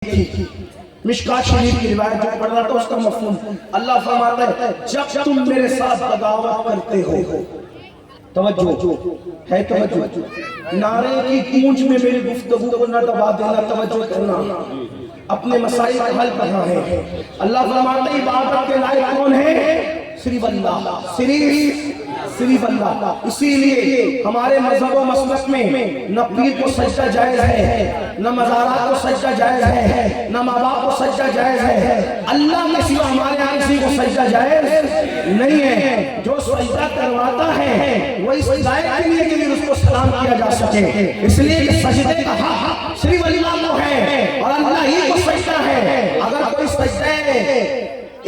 مشکات شریف کی روایت جو پڑھ رہا تھا اس کا مفہوم اللہ فرماتا ہے جب تم میرے ساتھ بغاوت کرتے ہو، توجہ ہے، توجہ نعرے کی گونج میں میری گفتگو کو نہ دبا دینا، توجہ کرنا، اپنے مسائل کا حل کرنا ہے۔ اللہ فرماتا ہے عبادت کے لائق کون ہے؟ صرف اللہ، صرف اللہ۔ اسی لیے ہمارے مذہب و مسلک میں نہ پیر کو سجدہ جائز ہے، نہ مزارات کو سجدہ جائز ہے، نہ ماں باپ کو سجدہ جائز ہے، اللہ کے سوا ہمارے یہاں کسی کو سجدہ جائز نہیں ہے۔ جو سجدہ کرواتا ہے وہ اس ہدایت کے لیے کہ اس کو سلام کیا جا سکے، اس لیے کہ سجدے کا حق صرف اللہ کو ہے اور اللہ ہی کو سجدہ ہے۔ اگر کوئی سجدہ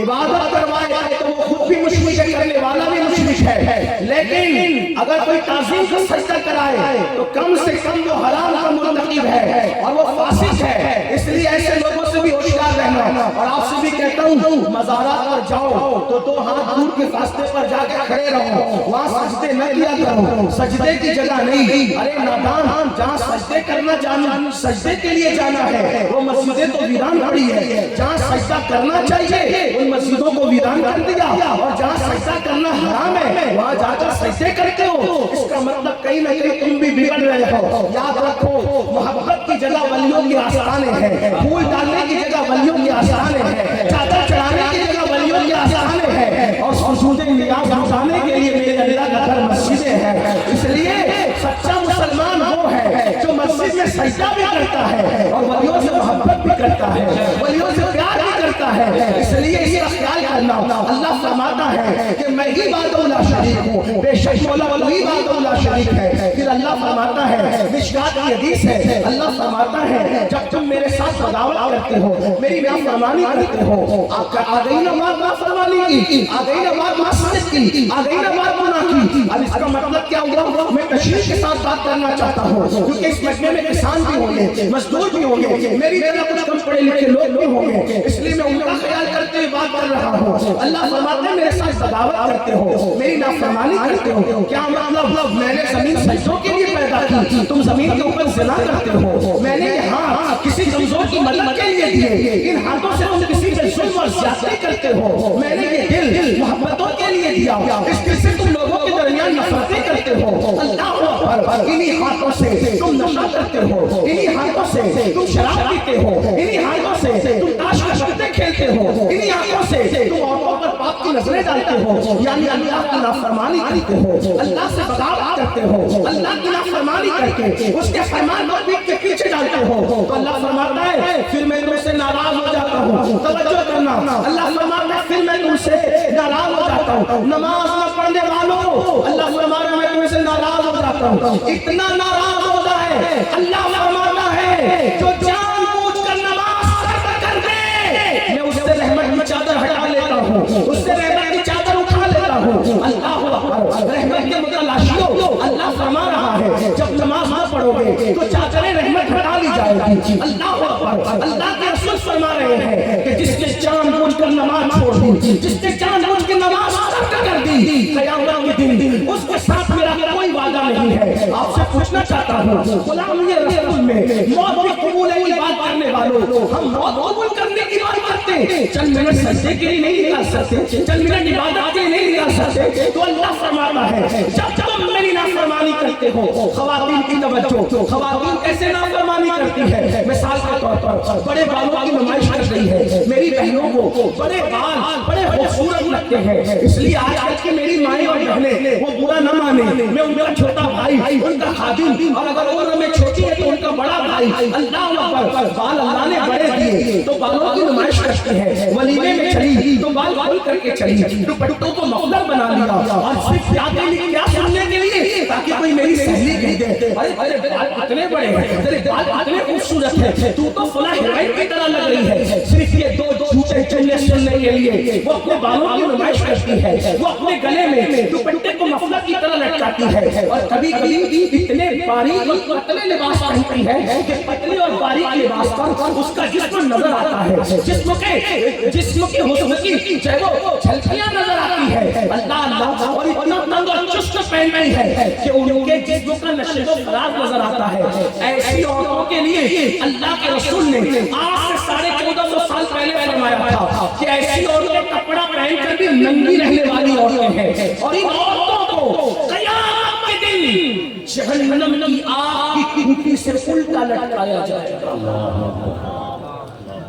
عبادت کروائے تو وہ خود بھی مشرک ہے، کرنے والا بھی مشرک ہے، لیکن اگر کوئی تعظیم کا سجدہ کرائے تو کم سے کم وہ حرام کا مرتکب ہے اور وہ فاسق ہے۔ اس لیے ایسے لوگوں سے بھی ہوشیار رہنا، اور آپ سے بھی کہتا ہوں مزارات پر جاؤ تو دو ہاتھ دور کے فاصلے پر جا کے کھڑے رہو، وہاں سجدے نہ کیا کرو، سجدے کی جگہ نہیں۔ ارے نادان، جہاں سجدے کرنا جانا، سجدے کے لیے جانا ہے وہ مسجدیں تو ویران پڑی ہے، جہاں سجدہ کرنا چاہیے ان مسجدوں کو ویران کر دیا، اور جہاں سجدہ کرنا حرام ہے وہاں جا کر سجدے کرتے ہو۔ اس کا مطلب کہیں نہ کہیں تم بھی بگڑ رہے ہو۔ یاد رکھو محبت کی جگہ ولیوں کی آستانے ہیں، پھول ڈالنے کی جگہ ولیوں کی آستانے ہیں، چادر چڑھانے کی جگہ ولیوں کی آستانے ہیں، اور سجود نیاز اٹھانے کے لیے میرے اللہ کا گھر مسجدیں ہیں۔ اس لیے سچا مسلمان وہ ہے جو مسجد میں سجدہ بھی کرتا ہے اور ولیوں سے محبت بھی کرتا ہے، ولیوں سے پیار بھی کرتا ہے۔ اس لیے اس کا خیال کرنا۔ اللہ فرماتا ہے کہ میں ہی وحدہ لا شریک ہوں، بے شک مولا وہی وحدہ لا شریک ہے۔ پھر اللہ فرماتا ہے، مشکات کی حدیث ہے، اللہ فرماتا ہے جب تم میرے ساتھ بغاوت کرتے ہو، میری نافرمانی کرتے ہو، آ گئی نا بات نافرمانی کی، آ گئی نا بات معصیت کی، آ گئی نا بات گناہ کی۔ اب اس کا مطلب کیا ہوا؟ میں تشریح کے ساتھ بات کرنا چاہتا ہوں، کیونکہ اس مجمع میں کسان بھی ہوں گے، مزدور بھی ہوں گے، میری طرح کچھ کم پڑھے لکھے لوگ بھی ہوں گے، اس لیے میں ان کا خیال کرتے ہوئے بات کر رہا ہوں۔ اللہ فرماتے ہیں میرے ساتھ بغاوت کرتے ہو، میری نافرمانی کرتے ہو۔ کیا مطلب؟ میں نے زمین سجدوں کے لیے پیدا کی، تم زمین کے اوپر زنا کرتے ہو۔ میں نے یہ ہاتھ کسی کمزور کی مدد کے لیے دیے، ان ہاتھوں سے تم کسی پہ ظلم اور زیادتی کرتے ہو۔ میں نے یہ دل محبتوں کے لیے دیا، اس دل سے تم لوگوں کے درمیان نفرتیں کرتے ہو۔ اللہ اکبر، انہی ہاتھوں سے تم نشہ کرتے ہو، انہی ہاتھوں سے تم شراب پیتے ہو، انہی ہاتھوں سے تم تاش کا شکتے کھیلتے ہو، انہی ہاتھوں سے تم عورتوں پر پاپ کی نظریں ڈالتے ہو، یعنی اللہ کی نافرمانی کرتے ہو، اللہ سے بغاوت کرتے ہو، اللہ کی نافرمانی کر کے اس کے فرمان کو پیٹ کے پیچھے ڈالتے ہو، تو اللہ فرماتا ہے پھر میں تم سے ناراض ہو جاتا ہوں۔ توجہ کرنا، اللہ فرماتا ہے پھر میں تم سے ناراض ہو جاتا ہوں۔ نماز نہ پڑھنے والوں، اللہ فرماتا ہے میں تم سے ناراض ہو جاتا ہوں۔ اتنا ناراض ہوتا ہے اللہ فرماتا ہے جو جان بوجھ کر نماز کر دے، میں اس سے رحمت کی چادر ہٹا لیتا ہوں، اس سے رحمت کی چادر اٹھا لیتا ہوں۔ اللہ اکبر، رحمت کے متلاشیوں، اللہ فرما رہا ہے جب نماز نہ پڑھو گے تو چادر رحمت ہٹا لی جائے گی۔ اللہ اکبر، اللہ کے رسول فرما رہے ہیں کہ جس نے جان بوجھ کر نماز چھوڑ دی، جس نے جان بوجھ کے نماز ترک کر دی، قیامت کے دن اس کے ساتھ میرا کوئی وعدہ نہیں ہے۔ آپ سے پوچھنا چاہتا ہوں غلام یہ رسول میں موت بھی قبول ہے کی بات کرنے والوں، ہم موت قبول کرنے کی بات کرتے ہیں، چند منٹ سجدے کے لیے نہیں نکال سکتے، چند منٹ عبادت کے لیے نہیں نکال سکتے، تو اللہ فرماتا ہے جب تم میری نافرمانی کرتے ہو۔ خواتین کی توجہ، خواتین کیسے نافرمانی کرتی ہے؟ مثال کے طور پر بڑے بالوں کی نمائش کر رہی ہے، میری بہنوں کو بڑے بال بڑے خوبصورت لگتے ہیں، اس لیے آج کل کی میری مائیں اور بہنیں وہ برا نہ مانے، میں ان کا چھوٹا بھائی، ان کا خادم، اور اگر عمر میں چھوٹی ہے تو ان کا بڑا بھائی۔ اللہ اکبر، بال اللہ نے بڑے دیے تو بالوں کی نمائش کرتی ہے، ولیمے میں چلی تو بال کھول کر کے چلی، دوپٹوں کو مفلر بنا لیا، اور صرف کیا سننے کے لیے تاکہ کوئی میری سہیلی کہہ دے ارے بال اتنے بڑے ہیں، تیرے بال اتنے خوبصورت ہیں، تو فلاں ہیروئن کی طرح لگ رہی ہے۔ صرف یہ دو جھوٹے جملے سننے کے لیے وہ اپنے بالوں کی نمائش کرتی ہے، وہ اپنے گلے میں دوپٹے کو مفلر کی طرح لٹکاتی ہے، اور کبھی کبھی اتنے باریک اور پتلے لباس پہنتی ہے کہ پتلے اور باریک لباس پر اس کا جسم نظر آتا ہے، جسم کے حسن کی جو ہے وہ جھلکیاں نظر آتی ہے۔ اللہ اور اتنا تنگ اور چست پہنتی ہے کہ ان کے جسم کا نشیب و فراز نظر آتا ہے۔ ایسی عورتوں کے لیے اللہ کے رسول نے آج سے 1450 سال پہلے فرمایا تھا کہ ایسی عورتیں کپڑا پہن کر بھی ننگی رہنے والی عورتیں ہیں، اور ان عورتوں کو قیامت کے دن جہنم کی آگ کی کھوٹی سے الٹا لٹکایا جائے گا۔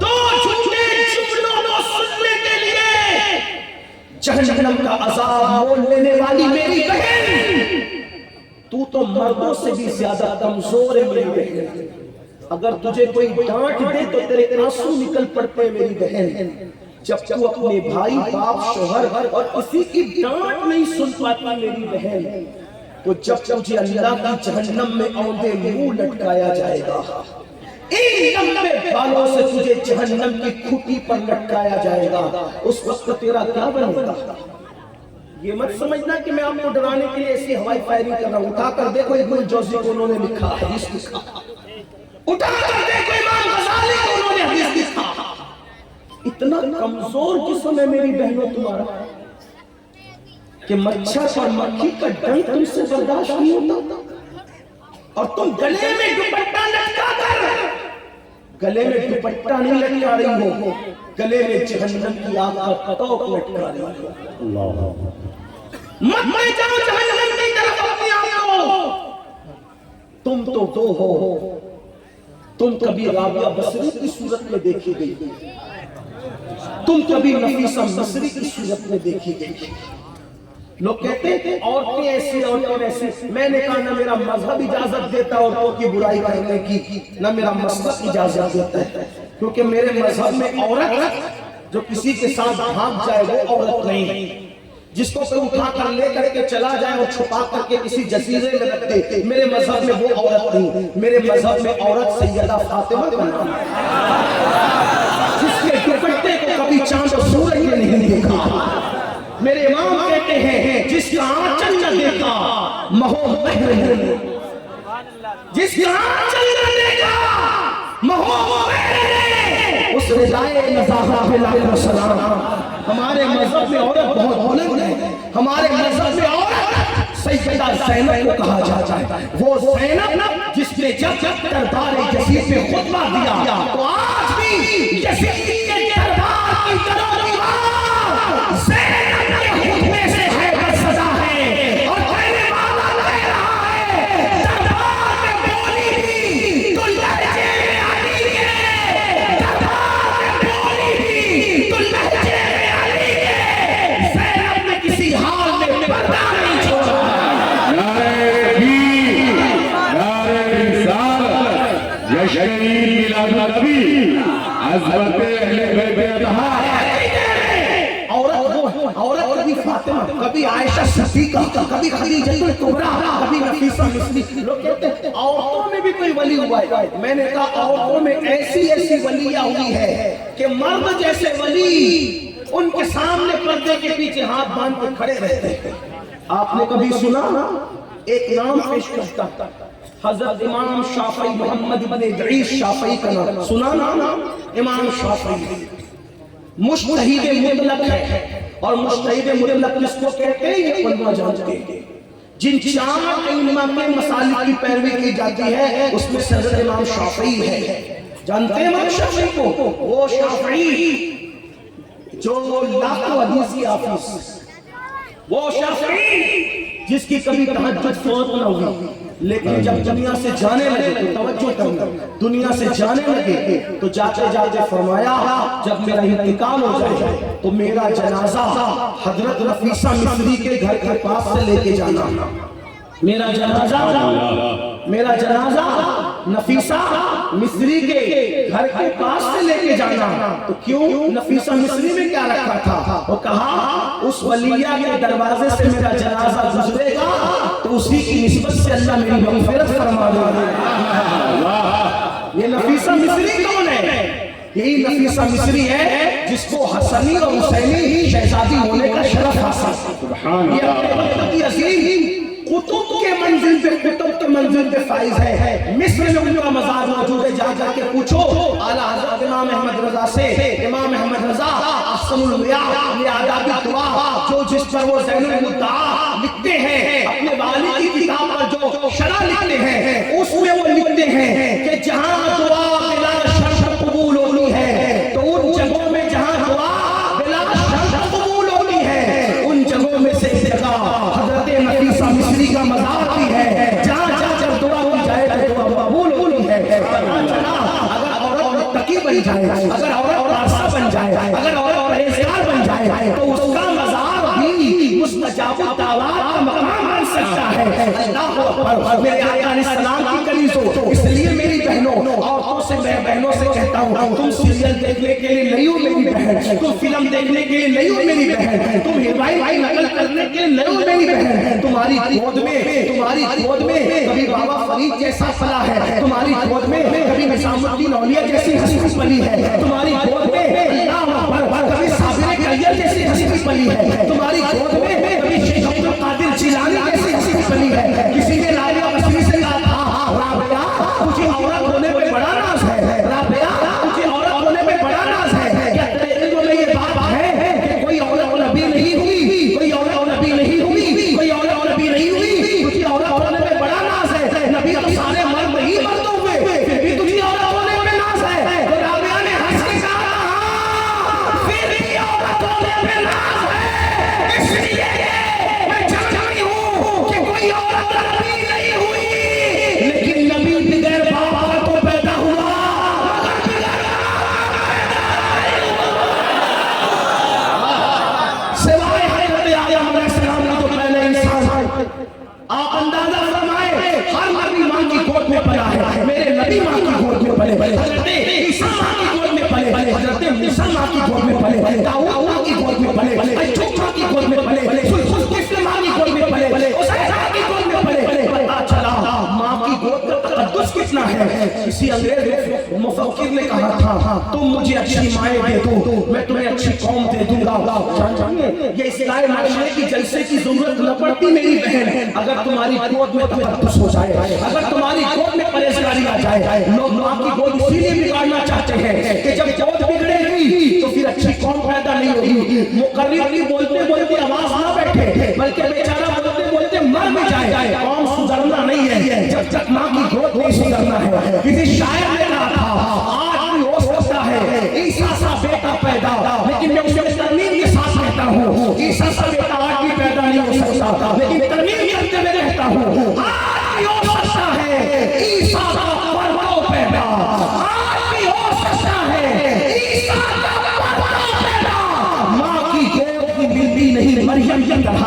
دو جھوٹے جملوں کو سننے کے لیے جہنم کا عذاب مول لینے والی میری بہن، تو مردوں سے بھی زیادہ کمزور ہے میری بہن۔ اگر تجھے کوئی ڈانٹ دے تو تیرے آنسو نکل پڑتے میری بہن، جب تو اپنے بھائی باپ شوہر اور کسی کی ڈانٹ نہیں سن پاتی میری بہن، تو جب تجھے اللہ کی جہنم میں اوندے منہ لٹکایا جائے گا، ان لمبے بالوں سے تجھے جہنم کی کھوٹی پر لٹکایا جائے گا، اس وقت تیرا کیا بنے گا؟ یہ مت سمجھنا کہ میں آپ کو ڈرانے کے لیے ایسی ہوائی فائرنگ کر رہا ہوں۔ اٹھا کر دیکھو ابن جوزی کو انہوں نے لکھا، حدیث لکھا، اٹھا کر دیکھو امام غزالی کو انہوں نے حدیث لکھا۔ اتنا کمزور جسم ہے میری بہنوں تمہارا کہ مچھر اور مکھی کا ڈنک تم سے برداشت نہیں ہوتا، اور تم گلے میں دوپٹہ لٹکا کر، گلے میں دوپٹہ نہیں لٹکا رہی ہو، گلے میں جہنم کی آگ کا توق لٹکا رہی ہو۔ مت میں جاؤ جہنم کی طرف اپنی آپ کو، تم تو دو ہو، تم کبھی رابعہ بصری کی صورت میں دیکھی گئی، تم کبھی نفیسہ مصری کی صورت میں دیکھی گئی۔ لوگ کہتے ہیں عورتیں ایسی عورتیں ویسی، میں نے کہا نہ میرا مذہب اجازت دیتا عورتوں کی برائی کرنے کی، نہ میرا مسلک اجازت دیتا ہے، کیونکہ میرے مذہب میں عورت جو کسی کے ساتھ بھاگ جائے وہ عورت نہیں، جس کو کوئی اٹھا کر لے کر کے چلا جائے اور چھپا کر کے کسی جزیرے میں رکھ دے، میرے مذہب میں وہ عورت نہیں۔ میرے مذہب میں عورت سیدہ فاطمہ کا نام ہے، جس کے دوپٹے کو کبھی چاند و سورج نے نہیں دیکھا۔ میرے امام کہتے ہیں جس کا آنچل نہ دیکھا مہو مہر ہے، جس کا آنچل نہ دیکھا مہو مہر ہے، اس رضائے نزاہا علیہ السلام۔ ہمارے مذہب میں عورت بہت بلند ہے، ہمارے مذہب میں عورت سیدہ زینب کو کہا جاتا ہے، وہ زینب جس نے جب دربار یزید میں خطبہ دیا، تو آج بھی یزید کے دربار کی ترقیات زینب کے خطبے سے حیبت سزا ہے، اور کہنے والا کہہ رہا ہے دربار میں بولی بھی تو لہجے علی کے، دربار میں بولی بھی تو لہجے علی کے، زینب نے کسی حال میں پردہ نہیں چھوڑا۔ شہید میلاد النبی حضرت اہل بیت اطہار۔ عورت کبھی فاطمہ، کبھی عائشہ صدیقہ، کبھی خدیجہ الکبریٰ، کبھی نفیسہ مصری۔ لوگ کہتے ہیں عورتوں میں بھی کوئی ولی ہوا ہے، میں نے کہا عورتوں میں ایسی ایسی ولیہ ہوئی ہے کہ مرد جیسے ولی ان کے سامنے پردے کے پیچھے ہاتھ باندھ کے کھڑے رہتے ہیں۔ آپ نے کبھی سنا؟ ایک نام پیش کرتا حضرت امام شافعی، محمد بن ادریس شافعی کا نام سنا نا؟ امام شافعی مجتہد مطلق ہے، اور مجتہد مطلق کس کو کہتے ہیں یہ علماء جانتے ہیں۔ جن چار ائمہ کے مسالک کی پیروی کی جاتی ہے اس میں سے حضرت امام شافعی ہے۔ جانتے ہیں امام شافعی کو؟ وہ شافعی جو لاکھوں حدیث کی حافظ، وہ شافعی جس کی کبھی تہجد فوت نہ ہوئی، لیکن جب دنیا سے جانے لگے تو توجہ کرنا، دنیا سے جانے لگے تو جاتے جاتے فرمایا جب میرا انتقال ہو جائے تو میرا جنازہ حضرت نفیسہ مصری کے گھر کے پاس سے لے کے جانا، میرا جنازہ نفیسہ مصری کے گھر کے پاس سے لے کے جانا۔ تو کیوں؟ نفیسہ مصری میں کیا رکھا تھا؟ وہ کہا اس ولیہ کے دروازے سے میرا جنازہ گزرے گا تو اسی کی نسبت سے اللہ میری مغفرت فرما دے گا۔ یہ نفیسہ مصری کون ہے؟ یہی نفیسہ مصری ہے جس کو حسنی اور حسینی شہزادی ہونے کا شرف حاصل. سبحان یہ اپنے وقت کی عظیم قطب کے منزل پہ قطب کے منزل پہ فائز ہے. مصر میں ان کا مزار موجود ہے. جا کے پوچھو اعلیٰ حضرت امام احمد رضا سے. امام احمد رضا احسن المیاء لآداب الدعاء جو جس پر وہ زین المدعا لکھتے ہیں اپنے والد کی کتاب پر جو شرح لکھتے ہیں اس میں وہ لکھتے ہیں کہ جہاں دعا بلا شرط قبول ہونی ہے تو ان جگہوں میں جہاں دعا بلا شرط قبول ہونی ہے ان جگہوں میں سے ایک جگہ حضرت نفیسہ مصری کا مزار بھی ہے جہاں جب دعا ہو جائے تو دعا قبول ہونی ہے. اگر عورت متقی بن جائے, اگر عورت راسخ بن جائے, اگر عورت پرہیزگار بن جائے تو اس کا مزار بھی مستجاب الدعوات کا مقام بن سکتا ہے. اللہ اکبر. میرے آقا علیہ السلام کی کنیزوں, اس لیے میری بہنوں عورتوں سے میں بہنوں سے کہتا ہوں تم سیریل دیکھنے کے لیے نہیں ہو میری بہن, تم فلم دیکھنے کے لیے نہیں ہو میری بہن, تم ہوائی نقل کرنے کے لیے نہیں ہو میری بہن. تمہاری گود میں کبھی بابا فرید جیسا پلا ہے, تمہاری گود میں کبھی نظام الدین اولیاء جیسی ہستی پلی ہے, تمہاری گود میں اللہ اکبر کبھی صابر کلیل جیسی ہستی پلی ہے, تمہاری گود میں کبھی شیخ عبد القادر جیلانی جیسی ہستی پلی ہے. کسی نے رابعہ بصری سے کہا تھا رابعہ مجھے عورت ہونے پہ بڑا ناز ہے, رابعہ مجھے عورت ہونے پہ بڑا ناز ہے. کیا تیرے علم میں یہ بات ہے کہ کوئی عورت نبی نہیں ہوئی, کوئی عورت نبی نہیں ہوئی, کوئی عورت نبی نہیں ہوئی, تجھے عورت ہونے پہ بڑا ناز ہے. نبی تو سارے مرد ہی مرد ہوئے پھر بھی تجھے عورت ہونے پہ ناز ہے. تو رابعہ نے ہنس کے کہا پھر بھی عورت ہونے پہ ناز ہے, اس لیے میں جانتی ہوں کہ کوئی عورت نبی نہیں ہوئی لیکن نبی بغیر باپ کا تو پیدا ہوا. سوائے حضرت آدم علیہ السلام کا تو پہلے انسان ہے. آپ اندازہ فرمائے ہر نبی ماں کی گود میں پلا ہے. میرے نبی ماں کی گود میں پلے, حضرت عیسیٰ ماں کی گود میں پلے, حضرت موسیٰ ماں کی گود میں پلے, داؤد ماں کی گود میں پلے, ایوب ماں کی گود میں پلے, ذوالکفل ماں کی گود میں پلے, عزیز ماں کی گود میں پلے. پتہ چلا ماں کی گود کا تقدس کتنا ہے. کسی انگریز مفکر نے کہا تھا تم مجھے اچھی مائیں دے دو میں تمہیں اچھی قوم دے دوں گا. جانیے یہ اصلاح معاشرے کی جلسے کی ضرورت نہ پڑتی میری بہن. اگر تمہاری گود میں تقدس ہو جائے, اگر تمہاری گود میں پرہیزگاری آ جائے. لوگ ماں کی گود اسی لیے بگاڑنا چاہتے ہیں کہ جب گود بگڑے گی تو پھر اچھی قوم پیدا نہیں ہوگی. مقرر کی بولتے بولتے آواز نہ بیٹھے بلکہ بیچارہ بولتے بولتے مر بھی جائے. قوم سدھرنا نہیں ہے جب تک ماں کی گود نہیں سدھرنا ہے. کسی شاعر نے کہا تھا آج بھی ہو سکتا ہے عیسیٰ سا بیٹا پیدا, لیکن میں اس میں ترمیم کے ساتھ کہتا ہوں عیسیٰ سا بیٹا آج بھی پیدا نہیں ہو سکتا, لیکن ترمیم کرتے ہوئے کہتا ہوں آج بھی ہو سکتا ہے عیسیٰ کا پرورو پیدا, آج بھی ہو سکتا ہے عیسیٰ کا پرورو پیدا. ماں کی گود کی ملتی نہیں مریم کی طرح.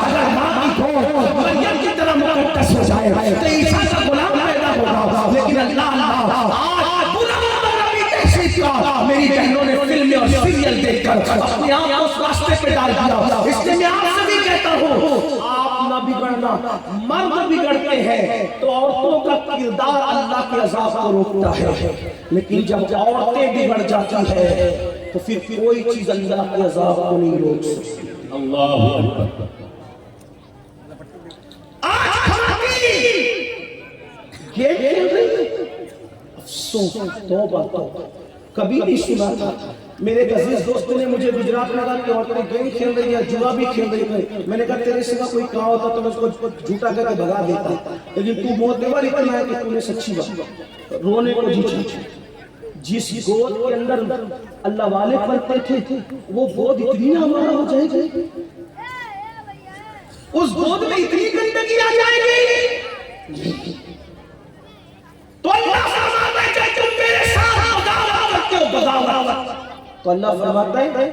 اگر ماں کی گود مریم کی طرح مقدس ہو جائے تو عیسیٰ کا غلام پیدا ہوگا. لیکن اللہ آج پورا نبی تحصیل کا میری بہنوں نے فلمیں اور سیریل دیکھ کر اپنے آپ کو اس راستے پہ ڈال دیا. اس لیے میں آپ سے بھی کہتا ہوں آپ نہ بگڑنا. مرد بگڑتے ہیں تو عورتوں کا کردار اللہ کے عذاب کو روکتا ہے, لیکن جب عورتیں بگڑ جاتی ہیں تو پھر کوئی چیز اللہ کے عذاب کو نہیں روک سکتی. اللہ اکبر. آج خواتین گیم کھیل رہی ہیں. افسوس, توبہ توبہ, کبھی نہیں سنا تھا. میرے عزیز دوست نے مجھے گجرات میں کہا کہ عورتیں گیم کھیل رہی ہیں, جوا بھی کھیل رہی ہیں. میں نے کہا تیرے سوا کوئی کہا ہوتا تو میں اس کو جھوٹا کر کے بھگا دیتا, لیکن تو موت دیور اتنا ہے کہ تو نے سچی بات رونے کو جی چاہیے. جس گود کے اندر اللہ والے پڑھتے تھے وہ گود اتنی ہمارا ہو جائے گی, اس گود میں اتنی گندگی آ جائے گی تو اللہ فرماتا ہے کہ تم میرے ساتھ بغاوت کرتے ہو. بغاوت تو اللہ فرماتا ہے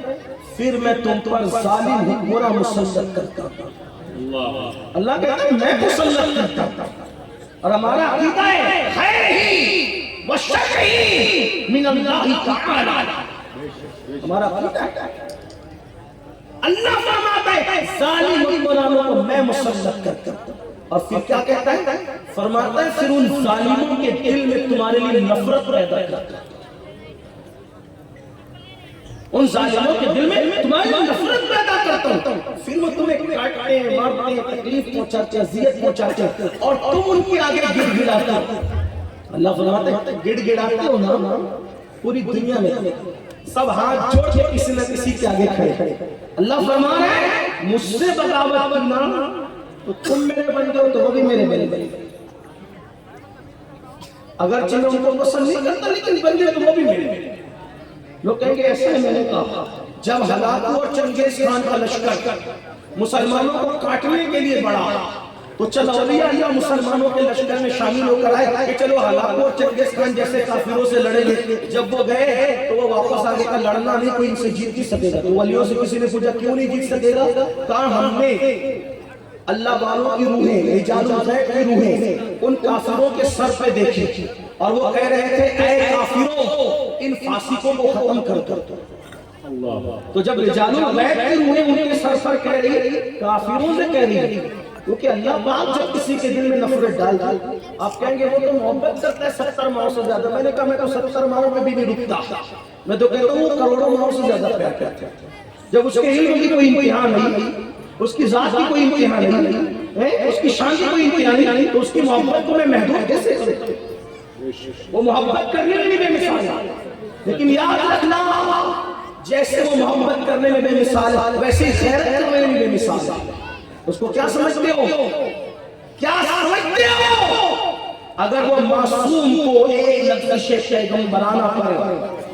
پھر میں تم پر ظالم حکمراں مسلط کرتا ہوں. اللہ کہتا ہے میں مسلط کرتا ہوں. اور ہمارا عقیدہ ہے خیر ہی و شر ہی من اللہ تعالی. ہمارا عقیدہ ہے اللہ فرماتا ہے ظالم حکمرانوں کو میں مسلط کرتا ہوں. اور پھر کیا کہتا ہے, فرماتا ہے پھر ان ظالموں کے دل میں تمہارے لیے نفرت پیدا کرتا ہے. ان ظالموں کے دل میں تمہاری نفرت پیدا کرتا ہوں، پھر وہ تمہیں کاٹتے ہیں، مارتے ہیں، تکلیف پہنچاتے ہیں، اذیت پہنچاتے ہیں، اور تم ان کے آگے گڑ گڑاتے ہو۔ اللہ فرماتے ہیں گڑ گڑاتے ہو نا پوری دنیا میں سب ہاتھ جوڑ کے کسی نہ کسی کے آگے کھڑے۔ اللہ فرما رہے ہیں مجھ سے بغاوت کرنا تو تم میرے بندے ہو تو وہ بھی میرے بندے، اگرچہ میں ان کو پسند نہیں کرتا لیکن بندے تو وہ بھی میرے۔ لوگ کہیں گے ایسا ہے، میں نے کہا جب ہلاکو اور چنگیز خان کا لشکر مسلمانوں کو کاٹنے کے لیے بڑھا تو چلو اولیاء اللہ مسلمانوں کے لشکر میں شامل ہو کر آئے کہ چلو ہلاکو اور چنگیز خان جیسے کافروں سے لڑیں گے۔ جب وہ گئے تو وہ واپس آگے کا لڑنا نہیں، کوئی ان سے جیت نہیں سکے گا۔ تو ولیوں سے کسی نے پوچھا کیوں نہیں جیت سکے گا؟ کہا ہم نے اللہ والوں کی روحیں، رجال الغیب کی روحیں ان کافروں کے سر پہ دیکھی اور وہ کہہ رہے تھے اے کافروں ان فاسقوں کو ختم کر دو۔ تو جب رجال الغیب کی روحیں ان کے سر پر کہہ رہی، کافروں سے کہہ رہی، کیونکہ اللہ پاک جب کسی کے دل میں نفرت ڈال دی، آپ کہیں گے وہ تو محبت کرتا ہے 70 ماؤں سے زیادہ۔ میں نے کہا میں تو 70 ماؤں میں بھی نہیں رکتا، میں تو کہتا ہوں وہ کروڑوں ماؤں سے زیادہ پیار کرتا ہے۔ جب اس کے علم کی کوئی امتحان نہیں، اس کی ذات کی کوئی امتحان نہیں، اس کی شان کی کوئی امتحان نہیں، تو اس کی محبت کو میں محدود کیسے کرتا؟ وہ محبت کرنے میں بھی بے مثال ہے، لیکن یاد رکھنا جیسے وہ محبت کرنے میں بے مثال ہے ویسے غیرت کرنے میں بھی بے مثال ہے۔ اس کو کیا سمجھتے ہو؟ کیا سمجھتے ہو؟ اگر وہ معصوم کو ایک لفظ پیغمبرانہ پر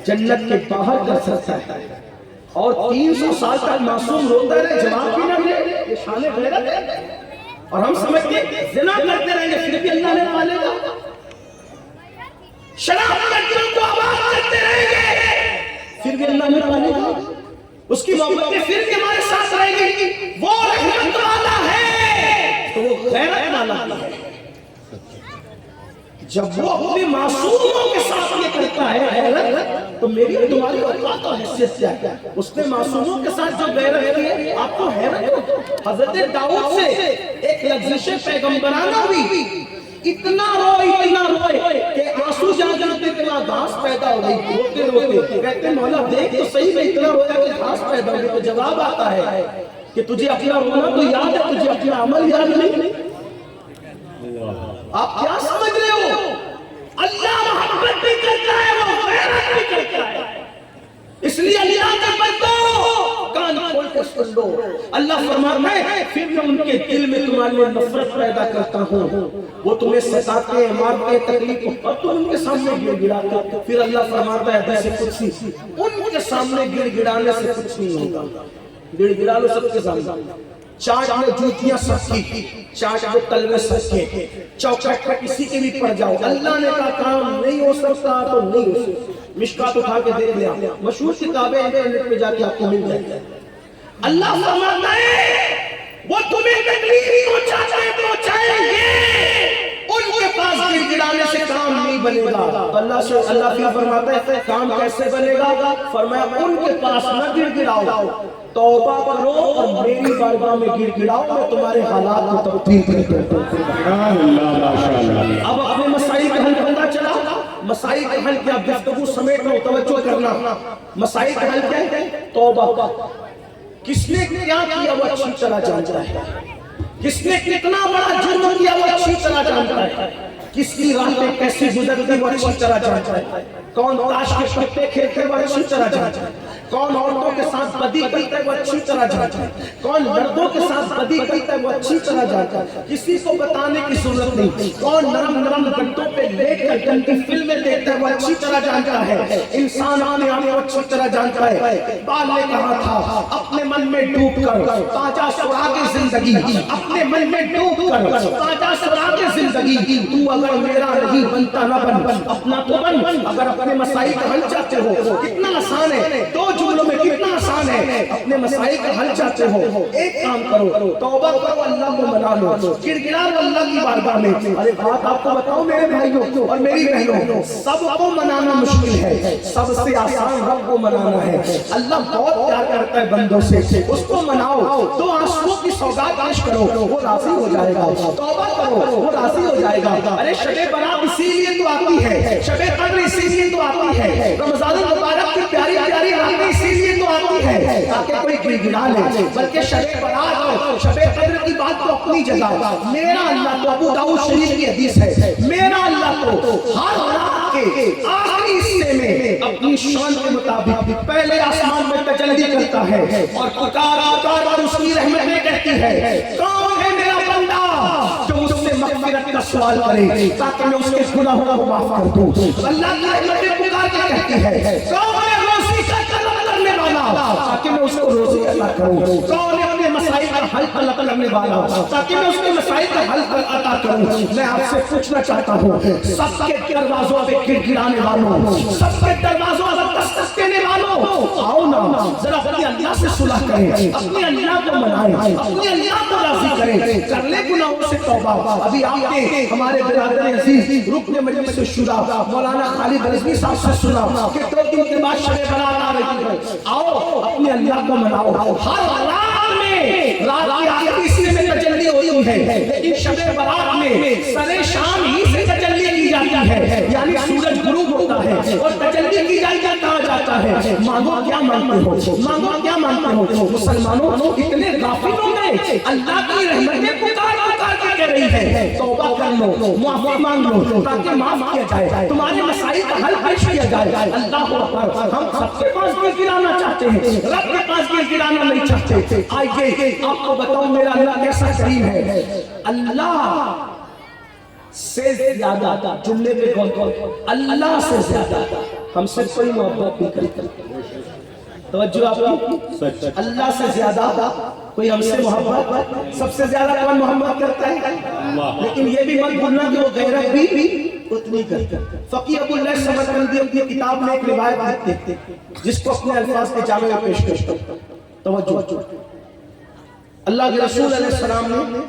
جنت کے باہر کر سکتا ہے اور 300 سال تک معصوم روتا رہے جواب بھی نہ دے، یہ شان غیرت ہے۔ اور ہم سمجھتے ہیں زنا کرتے رہیں گے پھر بھی اللہ نے پالے گا، شراب لڑکیوں کو آباد کرتے رہیں گے پھر بھی اللہ نے پالے گا، اس کی محبتیں پھر بھی ہمارے ساتھ رہیں گی۔ وہ رحمت والا ہے تو وہ غیرت والا ہے۔ جب وہ اپنے معصوموں کے ساتھ یہ کرتا ہے غیرت، تو میری اور تمہاری اوقات اور حیثیت کیا ہے؟ اس نے معصوموں کے ساتھ جو غیرت کی ہے، آپ کو حیرت ہو؟ حضرت داؤد سے ایک لغزش پیغمبرانہ ہوئی، اتنا روئے کہ آنسو جا جاتے کہ وہاں گھاس پیدا ہو گئی، روتے روتے کہتے مولا دیکھ تو صحیح میں اتنا رویا کہ گھاس پیدا ہو گئی۔ تو جواب آتا ہے کہ تجھے اپنا رونا تو یاد ہے، تجھے اپنا عمل یاد نہیں۔ آپ کیا سمجھ رہے ہو؟ اللہ محبت بھی کرتا ہے، وہ غیرت بھی کرتا ہے، اس لیے اللہ کا بندو کان کھول کے سن لو۔ اللہ فرماتا ہے پھر میں ان کے دل میں تمہارے لیے نفرت پیدا کرتا ہوں، وہ تمہیں ستاتے ہیں، مارتے ہیں، تکلیف اور تم ان کے سامنے گڑ گڑاتے۔ پھر اللہ فرماتا ہے حدیث قدسی ان کے سامنے گڑ گڑانے سے کچھ نہیں ہوگا، گڑ گڑا لو سب کے سامنے۔ چاٹ میں جوتیاں سب کی، چاٹ میں تلوے سب کے، چوکٹ پر کسی کے بھی پڑ جاؤ، اللہ نے کہا کام نہیں ہو سکتا تو نہیں ہو سکتا۔ مشکات اٹھا کے دیکھ لیا، مشہور کتابیں انٹرنیٹ پہ جا کے آپ کو مل جائیں گے۔ اللہ فرماتا ہے وہ تمہیں تکلیف پہنچائیں گے، ان کے پاس گڑ گڑانے سے کام نہیں بنے گا۔ تو اللہ پھر فرماتا ہے کام کیسے بنے گا؟ فرمایا ان کے پاس نہ گڑ گڑاؤ، توبہ کرو اور میری بارگاہ میں گڑ گڑاؤ، میں تمہارے حالات کو تبدیل کر دوں۔ اب اپنے مسائل کا حل پتہ چلا، مسائل کا حل کیا؟ گفتگو سمیٹ لو، توجہ کرنا۔ مسائل کا حل کیا ہے؟ توبہ۔ کس نے کیا کیا وہ اچھی طرح جانتا ہے، کس نے کتنا بڑا جرم کیا وہ اچھی طرح جانتا ہے، کس کی راتیں کیسے گزرتی وہ اچھی طرح جانتا ہے، کون تاش کے پتے کھیلتے وہ اچھی طرح جانتا ہے، کون عورتوں کے ساتھ بدی کرتا ہے وہ اچھی طرح جانتا ہے، کون مردوں کے ساتھ بدی کرتا ہے وہ اچھی طرح جانتا ہے، کسی کو بتانے کی ضرورت نہیں، کون نرم نرم گھنٹوں پہ لیٹ کر گندی فلمیں دیکھتا ہے وہ اچھی طرح جانتا ہے، انسان اپنے آپ کو اچھی طرح جانتا ہے۔ اقبال نے کہا تھا اپنے من میں ڈوب کر تاجا سراغ زندگی، اپنے من میں ڈوب کر تاجا سراغ زندگی، تو اگر میرا نہیں بنتا نہ بن، اپنا تو بن۔ اگر اپنے مسائل کا حل چاہتے ہو، کتنا آسان ہے، دو جملوں میں کتنا آسان ہے، اپنے مسائل کا حل چاہتے ہو ایک کام کرو، توبہ کرو، اللہ کو منا لو، گڑ گڑا لو اللہ کی بارگاہ میں۔ ارے بات آپ کو بتاؤں میرے بھائیوں اور میری بہنوں، سب کو منانا مشکل ہے، سب سے آسان رب کو منانا ہے۔ اللہ بہت پیار کرتا ہے بندوں سے، اس کو مناؤ تو آنسوؤں کی سوگات پیش کرو، وہ راضی ہو جائے گا، توبہ کرو وہ راضی ہو جائے گا۔ ارے شب برات اسی لیے تو آتی ہے، شب قدر اسی لیے تو آتی ہے، رمضان المبارک کی پیاری پیاری راتیں اسی لیے ہے تاکہ کوئی گڑگڑا لے، بلکہ شب برات اور شب قدر کی بات تو اپنی جگہ، میرا اللہ تو ابو داؤد شریف کی حدیث ہے، میرا اللہ تو ہر رات کے آخری حصے میں اپنی شان کے مطابق پہلے آسمان میں تجلی کرتا ہے اور پکار اور اس کی رحمتیں کہتی ہے، کون ہے میرا بندہ جو مجھ سے مغفرت کا سوال کرے تاکہ میں اس کے گناہوں کو معاف کر دوں۔ اللہ کی رحمتیں پکار کے کہتی ہے، کون ہے روزی کا طلب کرنے والا تاکہ میں اس کو روزی عطا کروں، کون ہے اپنے مسائل کا حل طلب کرنے والا تاکہ میں اس کے مسائل کا حل عطا کروں۔ میں آپ سے پوچھنا چاہتا ہوں، سب کے دروازوں پہ گڑگڑانے والوں، سب کے دروازوں پر دستک دینے والوں، آؤ نا ذرا اپنے اللہ سے صلح کریں، اپنے اللہ کو منائیں، اپنے اللہ کو راضی کریں، کر لیں گناہوں سے توبہ۔ ابھی آپ نے ہمارے برادر عزیز رکن مجلس شورا مولانا خالد رضوی صاحب سے سنا کہ 2 دن کے بعد شب برات آ رہی ہے، آؤ اپنے اللہ کو مناؤ۔ ہر رات میں رات کے آخری حصے میں تجلی ہوئی ہے، لیکن شب برات میں سر شام ہی سے تجلی کی جاتی ہے، یعنی سورج غروب ہوتا ہے اور تجلی کی جاتی ہے، کہا جاتا ہے مانگو کیا مانگتے ہو، مانگو کیا مانگتے ہو۔ مسلمانوں اتنے غافل ہو گئے، اللہ کی رحمتیں پکار پکار کے کہہ رہی ہے توبہ کر لو، معافی مانگ لو تاکہ معاف کیا جائے، تمہارے مسائل کا حل پیش کیا جائے۔ اللہ اکبر، ہم سب کے پاس بھی گرانا چاہتے ہیں، رب کے پاس بھی گرانا نہیں چاہتے۔ آئیے آپ کو بتاؤں میرا اللہ کیسا کریم ہے۔ اللہ سے زیادہ، جملے پہ غور کرو، اللہ سے زیادہ ہم سے کوئی محبت نہیں کرتا۔ توجہ آپ کی، اللہ سے زیادہ کوئی ہم سے محبت، سب سے زیادہ کون محبت کرتا ہے؟ لیکن یہ بھی مت بھولنا کہ وہ غیرت بھی اتنی کرتا ہے۔ فقی ابو اللہ سمرقندی اپنی کتاب میں ایک روایت لکھتے ہیں جس کو اپنے الفاظ کے جامع میں پیش کرتا ہوں۔ توجہ، اللہ کے رسول علیہ السلام نے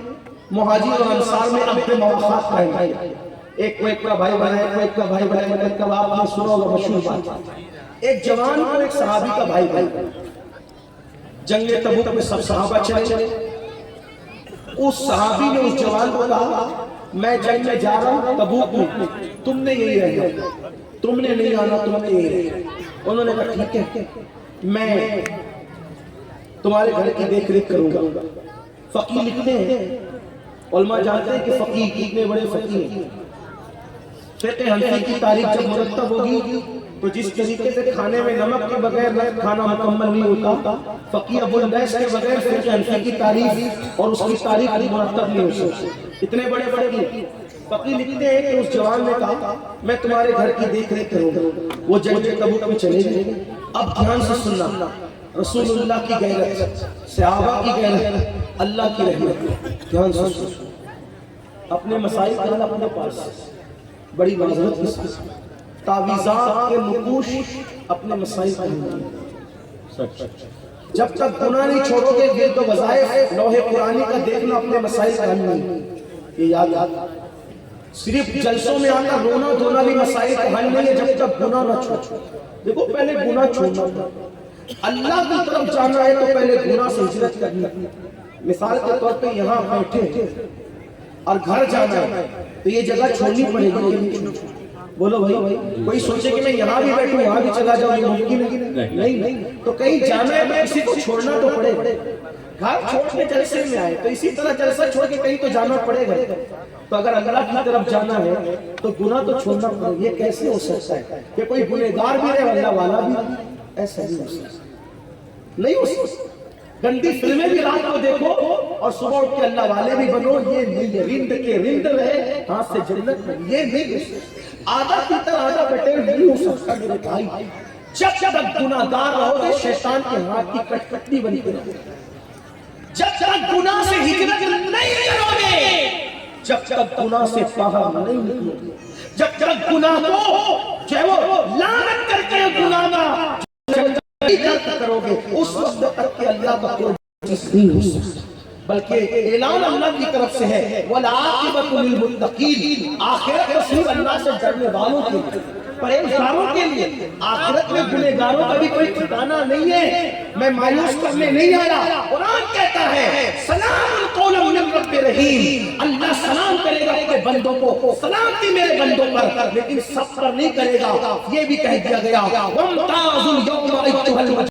مہاجر اور انصار میں اپنے مواقعات قائم کیے، ایک کو ایک کا بھائی بنایا، ایک کا بھائی بنایا، ایک کا آپ نے سنا ہوگا مشہور بات، ایک جوان اور ایک صحابی کا بھائی بنایا۔ جنگ تبوک میں سب صحابہ چلے، اس صحابی نے اس جوان کو کہا میں جنگ میں جا رہا ہوں تبوک میں، تم نے یہی رہنا، تم نے نہیں آنا، تم نے یہی رہنا۔ انہوں نے کہا ٹھیک ہے، میں تمہارے گھر کی دیکھ ریکھ کروں گا۔ فقی لکھتے ہیں، علماء جانتے ہیں کہ فقی کتنے بڑے فقی ہیں۔ فقہ حنفی کی تاریخ جب مرتب ہوگی تو جس طریقے سے کھانے میں نمک کے بغیر کھانا مکمل نہیں ہوتا، فقی ابو اللیث کے بغیر فقہ حنفی کی تاریخ اور اس کی تاریخ مرتب نہیں ہو سکتی۔ اتنے بڑے فقی فقی لکھتے ہیں کہ اس جوان نے کہا میں تمہارے گھر کی دیکھ ریکھ کروں گا۔ وہ جنگ تبوک میں چلے گئے۔ اب دھیان سے سننا، رسول اللہ کی غیرت، صحابہ کی غیرت، اللہ کی رحمت، دھیان سے سننا۔ اپنے مسائل کا حل اپنے پاس، بڑی معذرت کے ساتھ تعویذات کے نقوش اپنے مسائل کا حل، جب تک گناہ نہیں چھوڑو گے گرد و وظائف لوح قرآنی کا دیکھنا اپنے مسائل کا حل نہیں۔ یہ یاد، صرف جلسوں میں آنا رونا دھونا بھی مسائل کا حل نہیں ہے جب تک گناہ نہ چھوڑو۔ دیکھو پہلے گناہ چھوڑنا، اللہ کی طرف جانا ہے تو پہلے گناہ سے ہجرت کرنی۔ مثال کے طور پہ یہاں بیٹھے اور گھر جانا ہے تو یہ جگہ چھوڑنی پڑے گی۔ بولو بھائی، کوئی سوچے کہ میں یہاں بھی بیٹھوں وہاں بھی چلا جاؤں، یہ ممکن نہیں۔ تو کہیں جانا ہے تو کسی کو چھوڑنا تو پڑے گا۔ گھر چھوڑ کے جلسے میں آئے تو اسی طرح جلسہ چھوڑ کے کہیں تو جانا پڑے گا۔ تو اگر اللہ کی طرف جانا ہے تو گناہ تو چھوڑنا پڑے گا۔ یہ کیسے ہو سکتا ہے کہ کوئی گنہگار بھی رہے اللہ والا بھی؟ ایسا نہیں ہو سکتا، نہیں ہو سکتا۔ گندی فلمیں بھی رات کو دیکھو اور صبح اٹھ کے اللہ والے بھی بنو، یہ نہیں ہے۔ رند کے رند رہے ہاتھ سے جنت میں، یہ نہیں ہے۔ آدھا پیتر آدھا بٹیر نہیں ہو سکتا میرے بھائی۔ جب تک گناہ گار رہو گے شیطان کے ہاتھ کی کٹکٹی بنی رہو گے۔ جب تک گناہ سے ہجرت نہیں کرو گے، جب تک گناہ سے باہر نہیں نکلو گے، جب تک گناہ کو جو ہے وہ لعنت کر کے گناہ کرو گے، اس وقت تک کہ اللہ کا کوئی چیز نہیں ہو سکتا۔ بلکہ اعلان اللہ کی طرف سے ہے وَالْعَاقِبَةُ لِلْمُتَّقِينَ، آخرت میں صرف اللہ سے ڈرنے والوں کے لیے، پرہیزگاروں کے لیے۔ آخرت میں گنہگاروں کا بھی کوئی ٹھکانہ نہیں ہے۔ میں مایوس کرنے نہیں آیا، قرآن کہتا ہے سلام قولا من رب رحیم، اللہ سلام کرے گا اپنے بندوں کو، سلامتی میرے بندوں پر، لیکن سب پر نہیں کرے گا۔ یہ بھی کہہ دیا گیا وَامْتَازُوا الْيَوْمَ أَيُّهَا